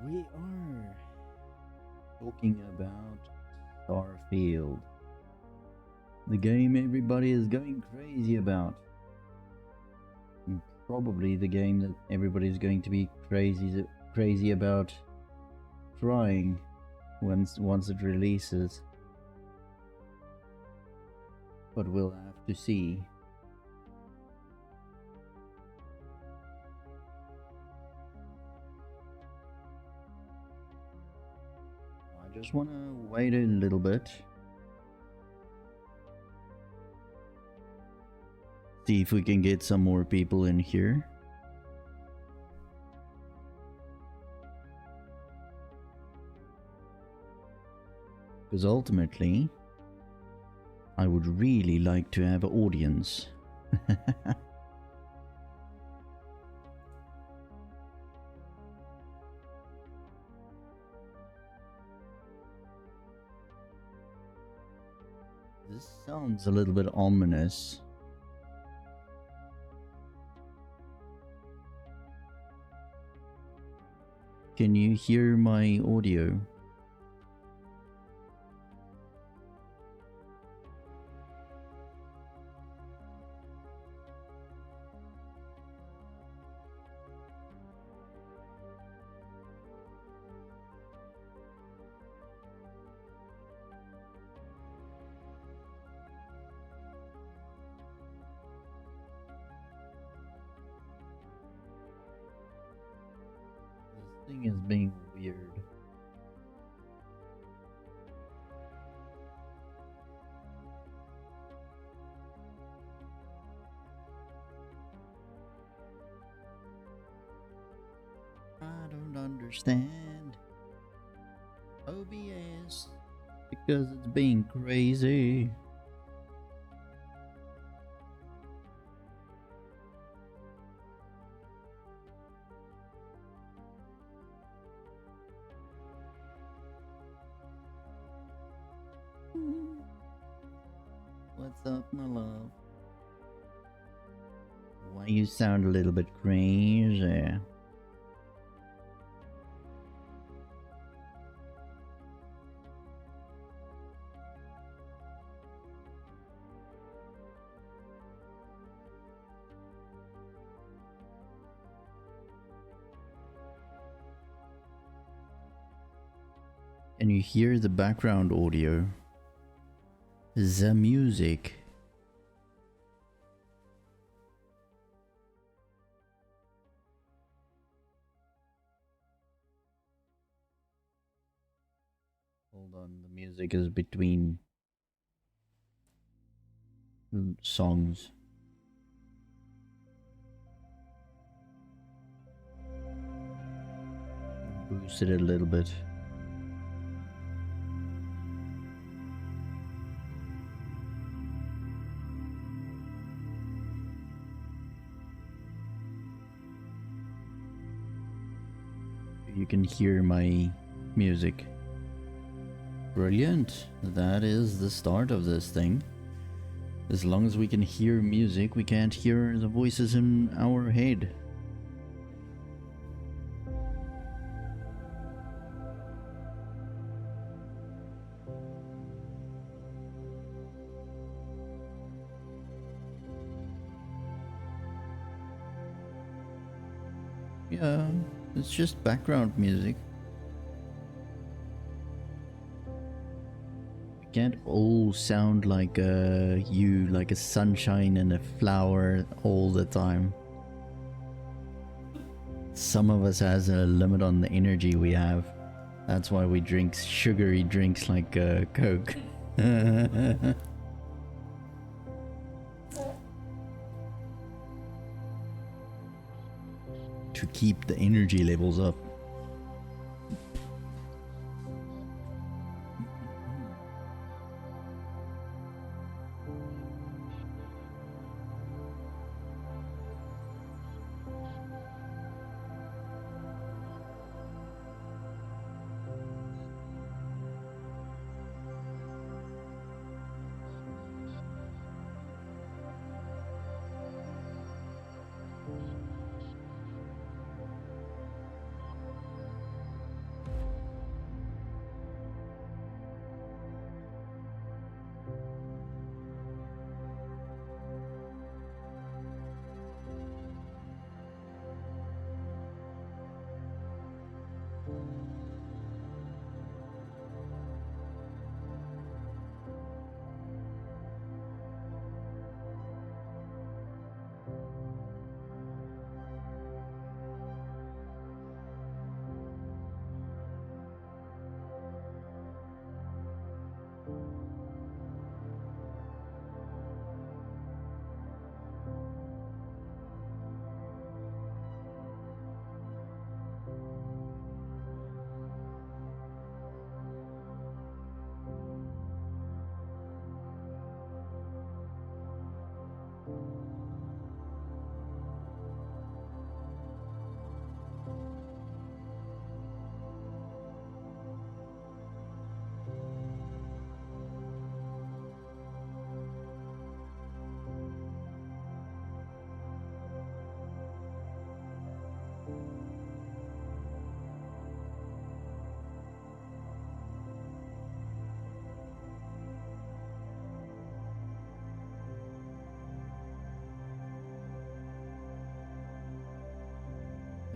we are talking about Starfield, the game everybody is going crazy about. And probably the game that everybody's going to be crazy about trying once it releases. But we'll have to see. I just want to wait a little bit. See if we can get some more people in here. Because ultimately, I would really like to have an audience. This sounds a little bit ominous. Can you hear my audio? This thing is being weird. I don't understand OBS because it's being crazy. What's up, my love? Why you sound a little bit crazy? Can you hear the background audio? The music. Hold on, the music is between songs. Boost it a little bit. You can hear my music. Brilliant. That is the start of this thing. As long as we can hear music, we can't hear the voices in our head. Yeah, it's just background music. We can't all sound like like a sunshine and a flower all the time. Some of us has a limit on the energy we have. That's why we drink sugary drinks like Coke. To keep the energy levels up.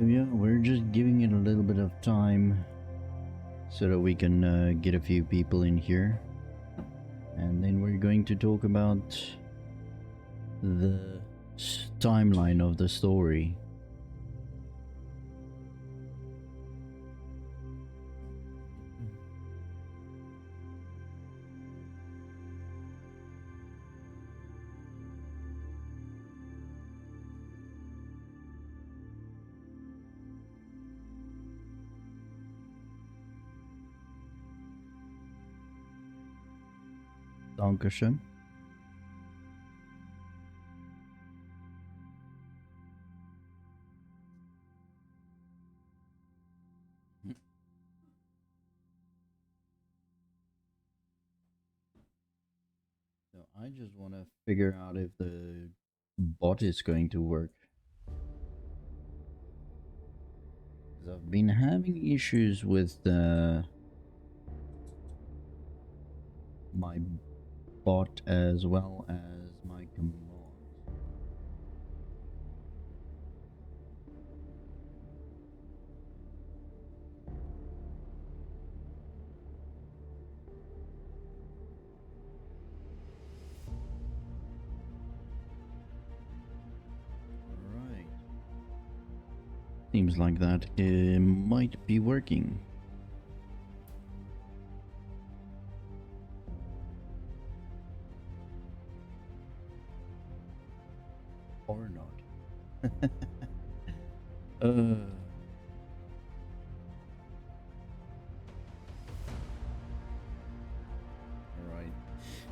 Yeah, we're just giving it a little bit of time so that we can get a few people in here. And then we're going to talk about the timeline of the story. Dankeschön. So I just want to figure out if the bot is going to work. Because I've been having issues with my bot as well as my command. Alright. Seems like that it might be working. Or not. Alright.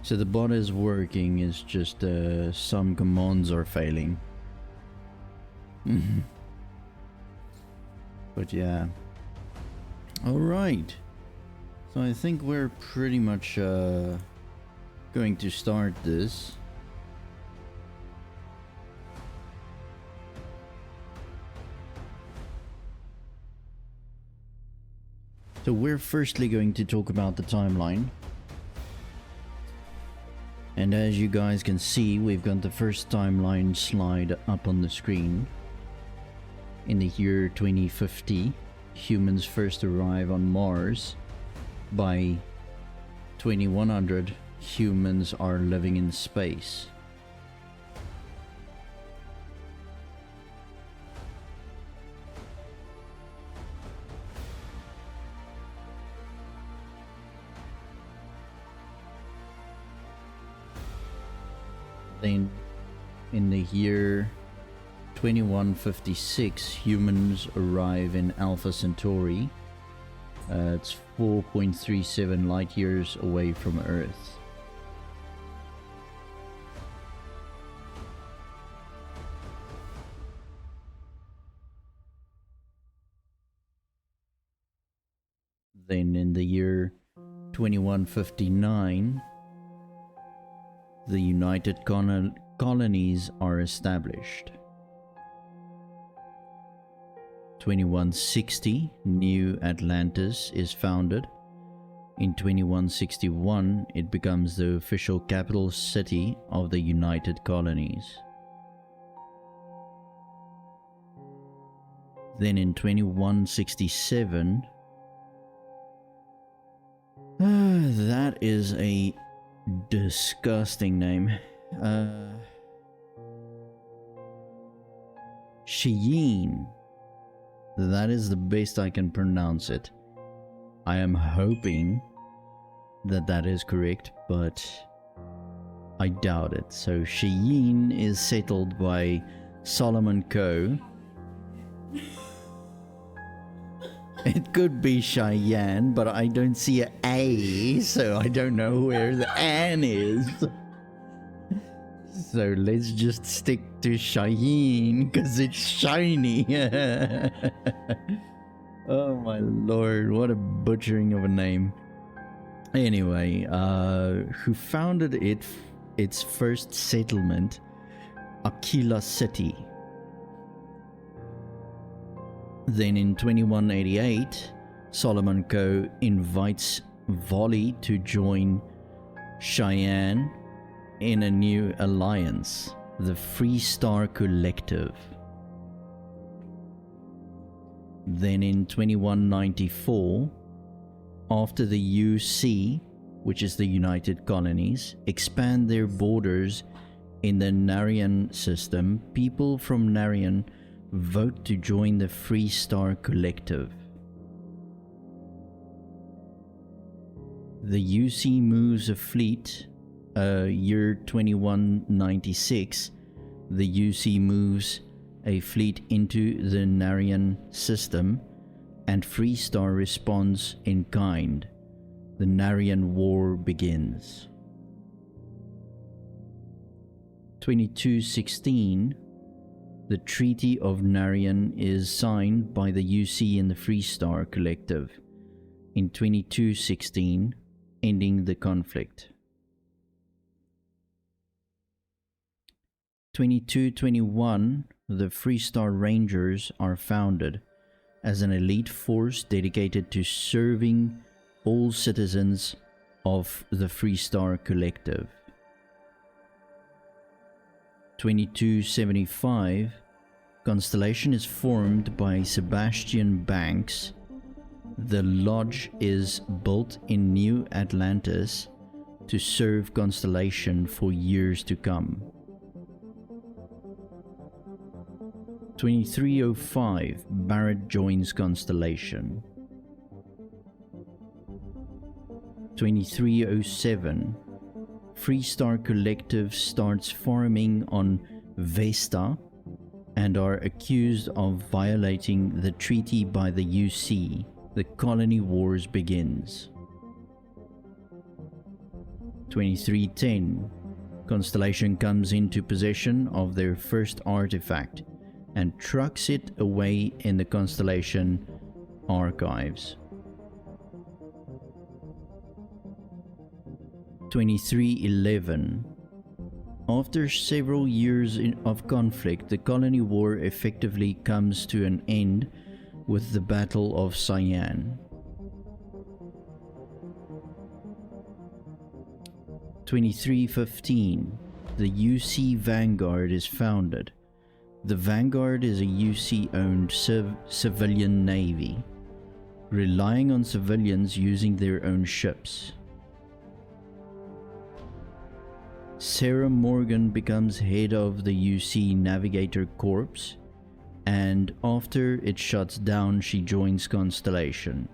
So the bot is working, it's just some commands are failing. But yeah. Alright. So I think we're pretty much going to start this. So we're firstly going to talk about the timeline. And as you guys can see, we've got the first timeline slide up on the screen. In the year 2050, humans first arrive on Mars. By 2100, humans are living in space. Then in the year 2156, humans arrive in Alpha Centauri. It's 4.37 light years away from Earth. Then in the year 2159, the United Colonies are established. 2160, New Atlantis is founded. In 2161, it becomes the official capital city of the United Colonies. Then in 2167, that is a disgusting name. Cheyenne. That is the best I can pronounce it. I am hoping that that is correct, but I doubt it. So Cheyenne is settled by Solomon Coe. It could be Cheyenne, but I don't see an A, so I don't know where the N is. So let's just stick to Cheyenne, because it's shiny. Oh my lord, what a butchering of a name. Anyway, who founded its first settlement, Aquila City. Then in 2188, Solomon Coe invites Volley to join Cheyenne in a new alliance, the Free Star Collective. Then in 2194, after the UC, which is the United Colonies, expand their borders in the Narian system, people from Narian vote to join the Free Star Collective. The UC moves a fleet, year 2196, the UC moves a fleet into the Narian system, and Free Star responds in kind. The Narian War begins. 2216, the Treaty of Narian is signed by the UC and the Free Star Collective in 2216, ending the conflict. 2221, the Free Star Rangers are founded as an elite force dedicated to serving all citizens of the Free Star Collective. 2275, Constellation is formed by Sebastian Banks. The Lodge is built in New Atlantis to serve Constellation for years to come. 2305, Barrett joins Constellation. 2307, Free Star Collective starts farming on Vesta and are accused of violating the treaty by the UC. The Colony Wars begins. 2310, Constellation comes into possession of their first artifact and trucks it away in the Constellation archives. 2311, after several years of conflict, the Colony War effectively comes to an end with the Battle of Cyan. 2315, the UC Vanguard is founded. The Vanguard is a UC-owned civilian navy, relying on civilians using their own ships. Sarah Morgan becomes head of the UC Navigator Corps, and after it shuts down, she joins Constellation.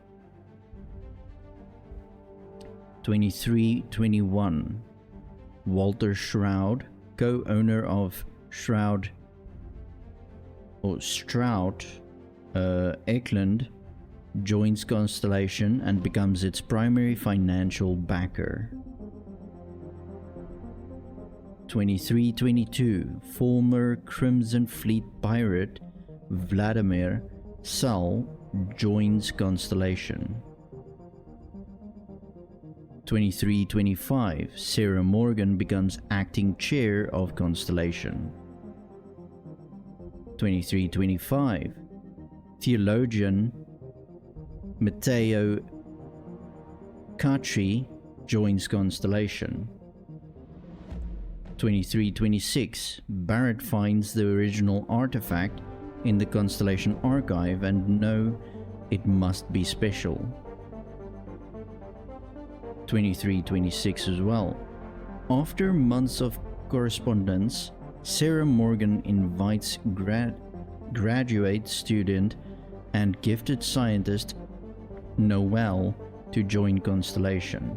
2321, Walter Shroud, co-owner of Stroud Eklund, joins Constellation and becomes its primary financial backer. 2322, former Crimson Fleet pirate Vladimir Sal joins Constellation. 2325, Sarah Morgan becomes acting chair of Constellation. 2325, theologian Matteo Cacci joins Constellation. 2326, Barrett finds the original artifact in the Constellation archive and know it must be special. 2326 as well. After months of correspondence, Sarah Morgan invites graduate student and gifted scientist Noel to join Constellation.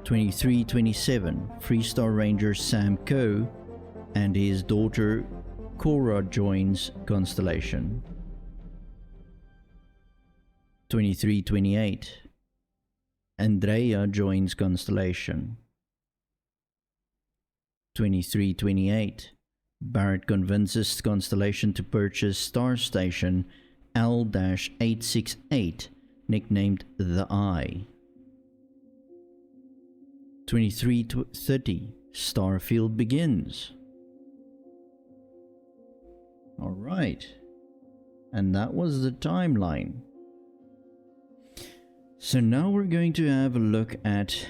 2327, Free Star Ranger Sam Coe and his daughter Cora joins Constellation. 2328, Andrea joins Constellation. 2328, Barrett convinces Constellation to purchase Star Station L-868, nicknamed The Eye. 2330, Starfield begins. Alright, and that was the timeline. So now we're going to have a look at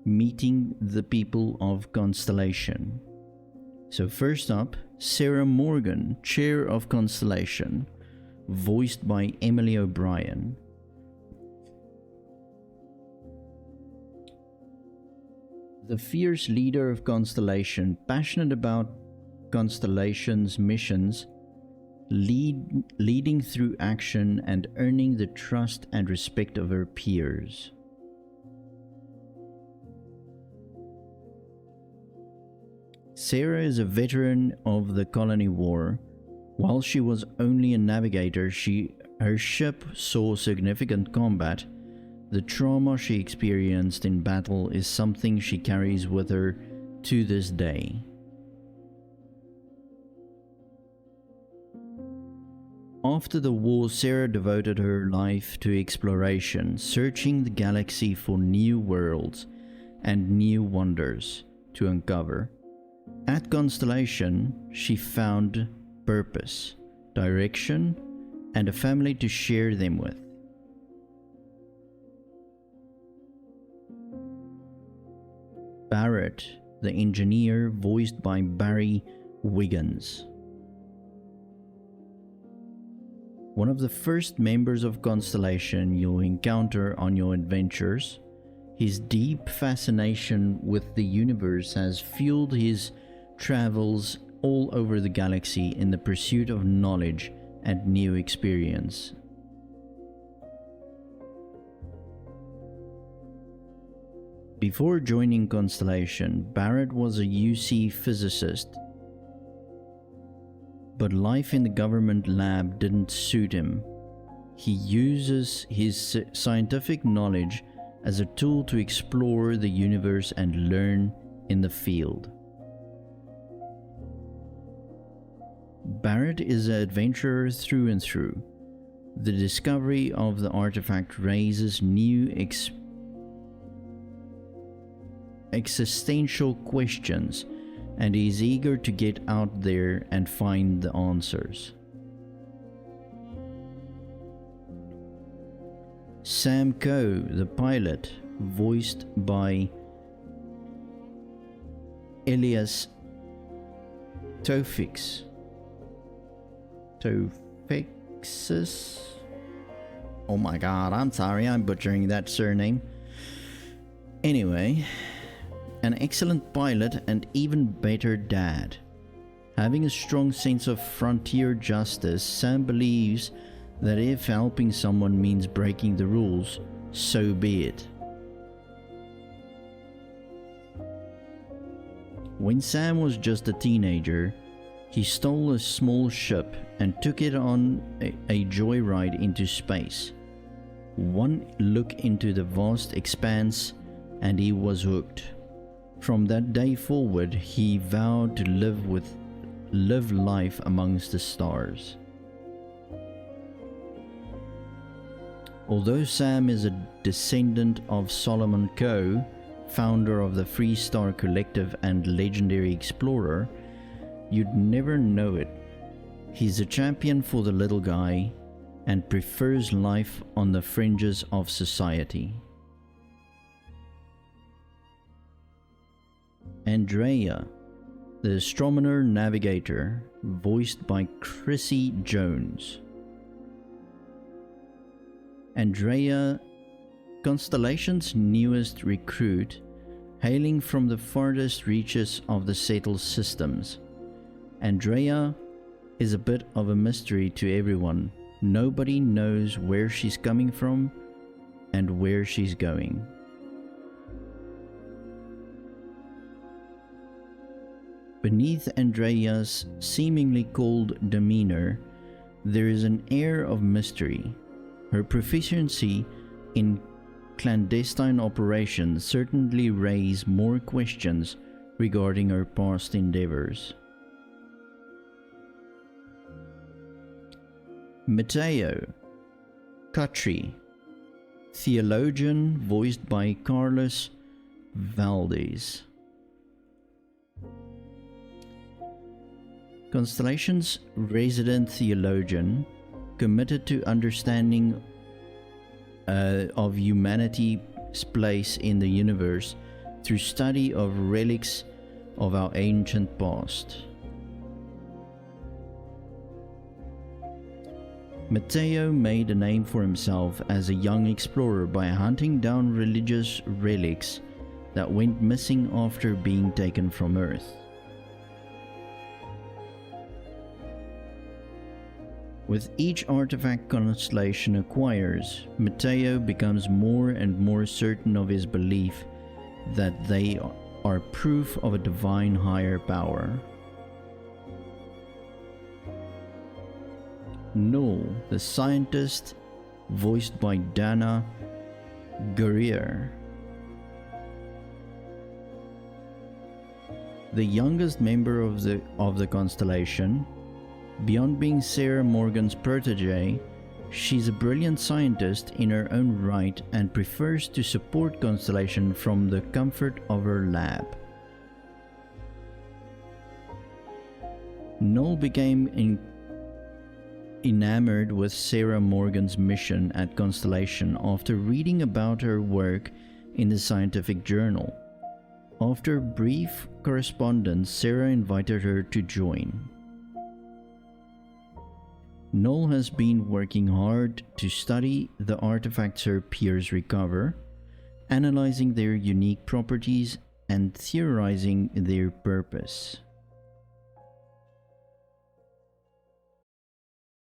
meeting the people of Constellation. So first up, Sarah Morgan, Chair of Constellation, voiced by Emily O'Brien. The fierce leader of Constellation, passionate about Constellation's missions, leading through action and earning the trust and respect of her peers. Sarah is a veteran of the Colony War. While she was only a navigator, her ship saw significant combat. The trauma she experienced in battle is something she carries with her to this day. After the war, Sarah devoted her life to exploration, searching the galaxy for new worlds and new wonders to uncover. At Constellation, she found purpose, direction, and a family to share them with. Barrett, the engineer, voiced by Barry Wiggins. One of the first members of Constellation you'll encounter on your adventures, his deep fascination with the universe has fueled his travels all over the galaxy in the pursuit of knowledge and new experience. Before joining Constellation, Barrett was a UC physicist, but life in the government lab didn't suit him. He uses his scientific knowledge as a tool to explore the universe and learn in the field. Barrett is an adventurer through and through. The discovery of the artifact raises new existential questions, and he is eager to get out there and find the answers. Sam Coe, the pilot, voiced by Elias Tofixis. Oh my god, I'm sorry, I'm butchering that surname. Anyway, an excellent pilot and even better dad. Having a strong sense of frontier justice, Sam believes that if helping someone means breaking the rules, so be it. When Sam was just a teenager, he stole a small ship and took it on a joyride into space. One look into the vast expanse and he was hooked. From that day forward, he vowed to live life amongst the stars. Although Sam is a descendant of Solomon Coe, founder of the Free Star Collective and legendary explorer, you'd never know it. He's a champion for the little guy and prefers life on the fringes of society. Andrea, the astronomer navigator, voiced by Chrissy Jones. Andrea, Constellation's newest recruit, hailing from the farthest reaches of the settled systems. Andrea is a bit of a mystery to everyone. Nobody knows where she's coming from and where she's going. Beneath Andrea's seemingly cold demeanor, there is an air of mystery. Her proficiency in clandestine operations certainly raise more questions regarding her past endeavors. Mateo Cutry, theologian, voiced by Carlos Valdez. Constellation's resident theologian, committed to understanding of humanity's place in the universe through study of relics of our ancient past. Matteo made a name for himself as a young explorer by hunting down religious relics that went missing after being taken from Earth. With each artifact Constellation acquires, Matteo becomes more and more certain of his belief that they are proof of a divine higher power. Null, the scientist, voiced by Dana Guerrier. The youngest member of the Constellation, beyond being Sarah Morgan's protege, she's a brilliant scientist in her own right and prefers to support Constellation from the comfort of her lab. Null became enamored with Sarah Morgan's mission at Constellation after reading about her work in the scientific journal. After brief correspondence, Sarah invited her to join. Null has been working hard to study the artifacts her peers recover, analyzing their unique properties and theorizing their purpose.